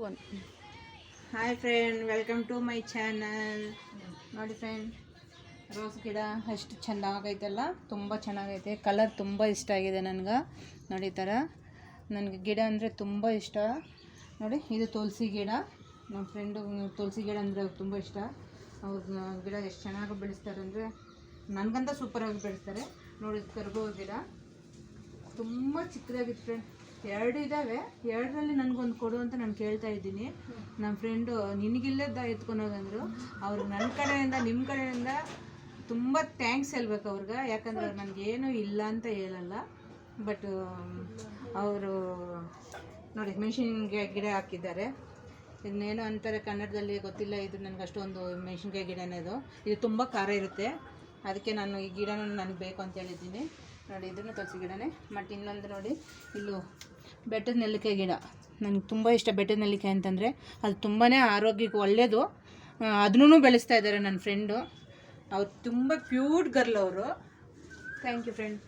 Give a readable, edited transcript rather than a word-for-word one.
Phone. Hi friend, welcome to my channel. ನೋಡಿ friend, rose ಗಿಡ ಎಷ್ಟು ಚೆನ್ನಾಗೈತಲ್ಲ, ತುಂಬ ಚೆನ್ನಾಗೈತೆ. ಕಲರ್ ತುಂಬ ಇಷ್ಟ ಆಗಿದೆ ನನಗೆ. ನೋಡಿ ಈ ಥರ ನನಗೆ ಗಿಡ ಅಂದರೆ ತುಂಬ ಇಷ್ಟ. ನೋಡಿ, ಇದು ತುಳಸಿ ಗಿಡ. ನಮ್ಮ ಫ್ರೆಂಡು ತುಳಸಿ ಗಿಡ ಅಂದರೆ ತುಂಬ ಇಷ್ಟ. ಅವ್ರ ಗಿಡ ಎಷ್ಟು ಚೆನ್ನಾಗಿ ಬೆಳೆಸ್ತಾರೆ ಅಂದರೆ ನನಗಂತ ಸೂಪರಾಗಿ ಬೆಳೆಸ್ತಾರೆ. ನೋಡಿ, ಕರ್ಬೇವು ಗಿಡ ತುಂಬ ಚಿಕ್ಕದಾಗಿತ್ತು ಫ್ರೆಂಡ್. 2 ಇದ್ದಾವೆ. 2ರಲ್ಲಿ ನನಗೊಂದು ಕೊಡು ಅಂತ ನಾನು ಕೇಳ್ತಾ ಇದ್ದೀನಿ. ನಮ್ಮ ಫ್ರೆಂಡು ನಿನಗಿಲ್ಲದ ಎತ್ಕೊಂಡೋಗಂದರು. ಅವ್ರು ನನ್ನ ಕಡೆಯಿಂದ ನಿಮ್ಮ ಕಡೆಯಿಂದ ತುಂಬ ಥ್ಯಾಂಕ್ಸ್ ಹೇಳ್ಬೇಕು ಅವ್ರಿಗೆ. ಯಾಕಂದ್ರೆ ಅವ್ರು ನನಗೇನು ಇಲ್ಲ ಅಂತ ಹೇಳಲ್ಲ. ಬಟ್ ಅವರು ನೋಡಿ ಮೆಣಸಿನ್ಕಾಯಿ ಗಿಡ ಹಾಕಿದ್ದಾರೆ. ಇದನ್ನೇನು ಅಂತಾರೆ ಕನ್ನಡದಲ್ಲಿ ಗೊತ್ತಿಲ್ಲ. ಇದು ನನಗೆ ಅಷ್ಟೊಂದು ಮೆಣಸಿನ್ಕಾಯಿ ಗಿಡನೇ ಇದು ತುಂಬ ಖಾರ ಇರುತ್ತೆ. ಅದಕ್ಕೆ ನಾನು ಈ ಗಿಡನ ನನಗೆ ಬೇಕು ಅಂತ ಹೇಳಿದ್ದೀನಿ. ನೋಡಿ, ಇದನ್ನು ತುಳಸಿ ಗಿಡನೇ. ಮತ್ತು ಇನ್ನೊಂದು ನೋಡಿ, ಇಲ್ಲೂ ಬೆಟ್ಟದ ನೆಲ್ಲಿಕಾಯಿ ಗಿಡ. ನನಗೆ ತುಂಬ ಇಷ್ಟ ಬೆಟ್ಟದ ನೆಲ್ಲಿಕಾಯಿ ಅಂತಂದರೆ. ಅದು ತುಂಬಾ ಆರೋಗ್ಯಕ್ಕೆ ಒಳ್ಳೆಯದು. ಅದನ್ನೂ ಬೆಳೆಸ್ತಾ ಇದ್ದಾರೆ ನನ್ನ ಫ್ರೆಂಡು. ಅವ್ರು ತುಂಬ ಕ್ಯೂಟ್ ಗರ್ಲ್ ಅವರು. Thank you friend.